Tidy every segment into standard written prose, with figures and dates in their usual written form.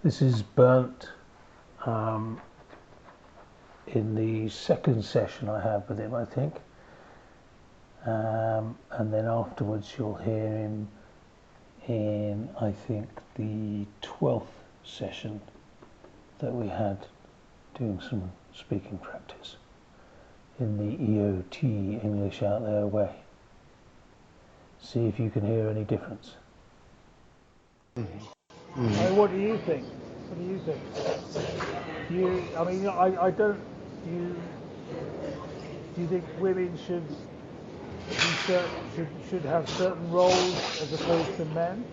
This is Bernd in the second session I have with him, I think. And then afterwards you'll hear him in, I think, the 12th session that we had doing some speaking practice in the EOT, English Out There way. See if you can hear any difference. What do you think? What do you think? Do you think women should have certain roles as opposed to men?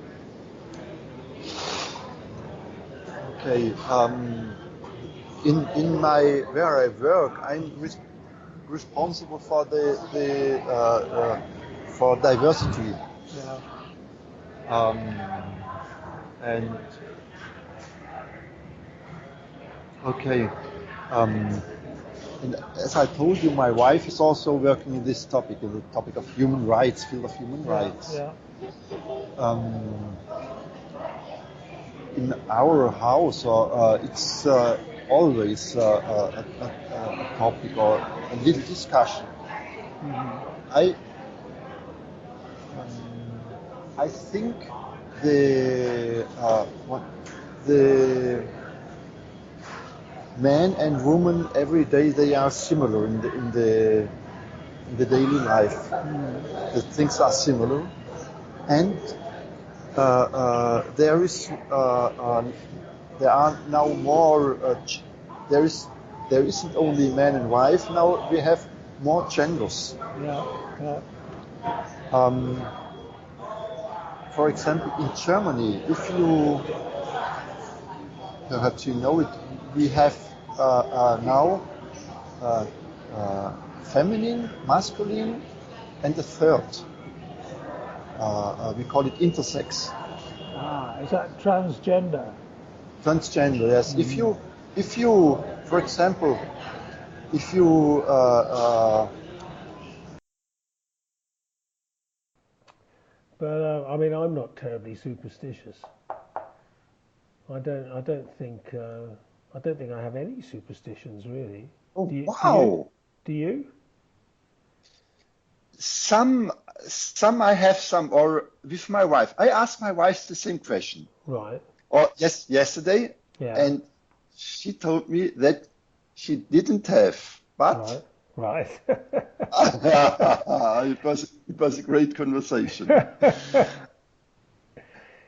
Okay. In my where I work, I'm responsible for for diversity. Yeah. And okay. And as I told you, my wife is also working in this topic, in the topic of human rights, field of human rights. Yeah. In our house, it's always a topic or a little discussion. Mm-hmm. I think the man and woman every day they are similar in the daily life. The things are similar, and there are now more. There isn't only man and wife. Now we have more genders. Yeah. For example, in Germany, if you perhaps you know it, we have now feminine, masculine, and the third. We call it intersex. Is that transgender? Transgender, yes. If you, for example, if you But I'm not terribly superstitious. I don't think I have any superstitions really. oh, Do you? wow. Do you? Some I have some, or with my wife. I asked my wife the same question. Right. Or yesterday, Yeah. and she told me that she didn't have, but Right. it was a great conversation.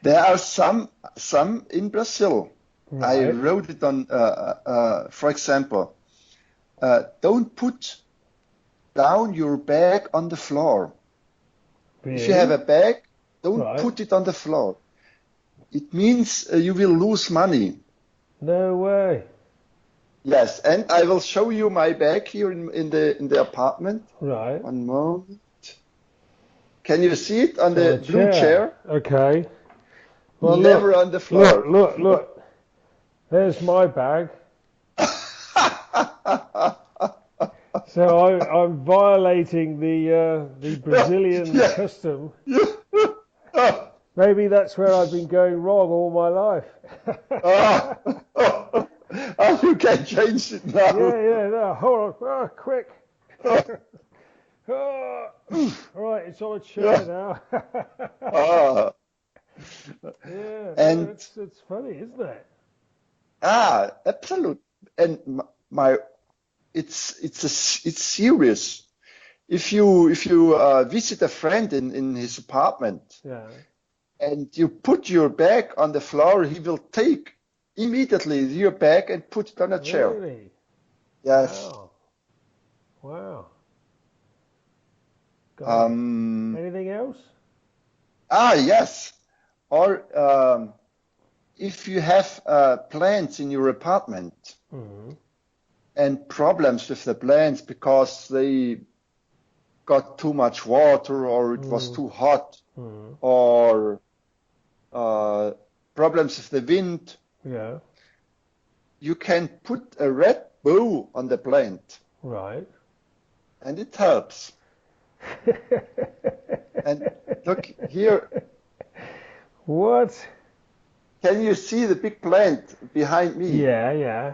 There are some in Brazil. Right. I wrote it on, for example, don't put down your bag on the floor. Really? If you have a bag, don't Right. put it on the floor. It means you will lose money. No way. Yes, and I will show you my bag here in the apartment. Right. One moment. Can you see it on the blue chair? Okay. Well, Never on the floor. Look. There's my bag. So I'm violating the Brazilian custom. Maybe that's where I've been going wrong all my life. Oh, you can change it now. Yeah, no, hold on. Quick. Right, it's on a chair now. Yeah, and it's funny, isn't it? Absolute. And it's serious. If you visit a friend in his apartment, yeah, and you put your bag on the floor, he will take immediately your bag and put it on a chair. Really? Yes. Wow. Anything else? Yes. Or if you have plants in your apartment and problems with the plants because they got too much water or it was too hot or problems with the wind, you can put a red bow on the plant. Right. And it helps. And look here. What? Can you see the big plant behind me? Yeah, yeah.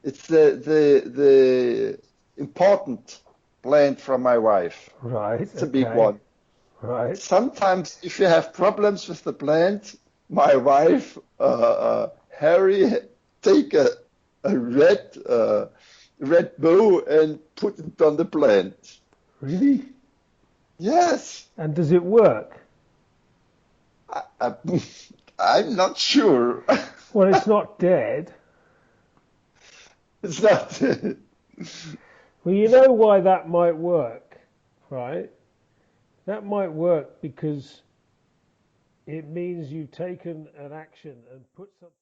It's the important plant from my wife. Right, It's a big okay. one. Right. Sometimes, if you have problems with the plant, my wife, Harry, take a red bow and put it on the plant. Really? Yes, And does it work? I, I'm not sure. Well, it's not dead. It's not. Well, you know why that might work, right? That might work because it means you've taken an action and put something.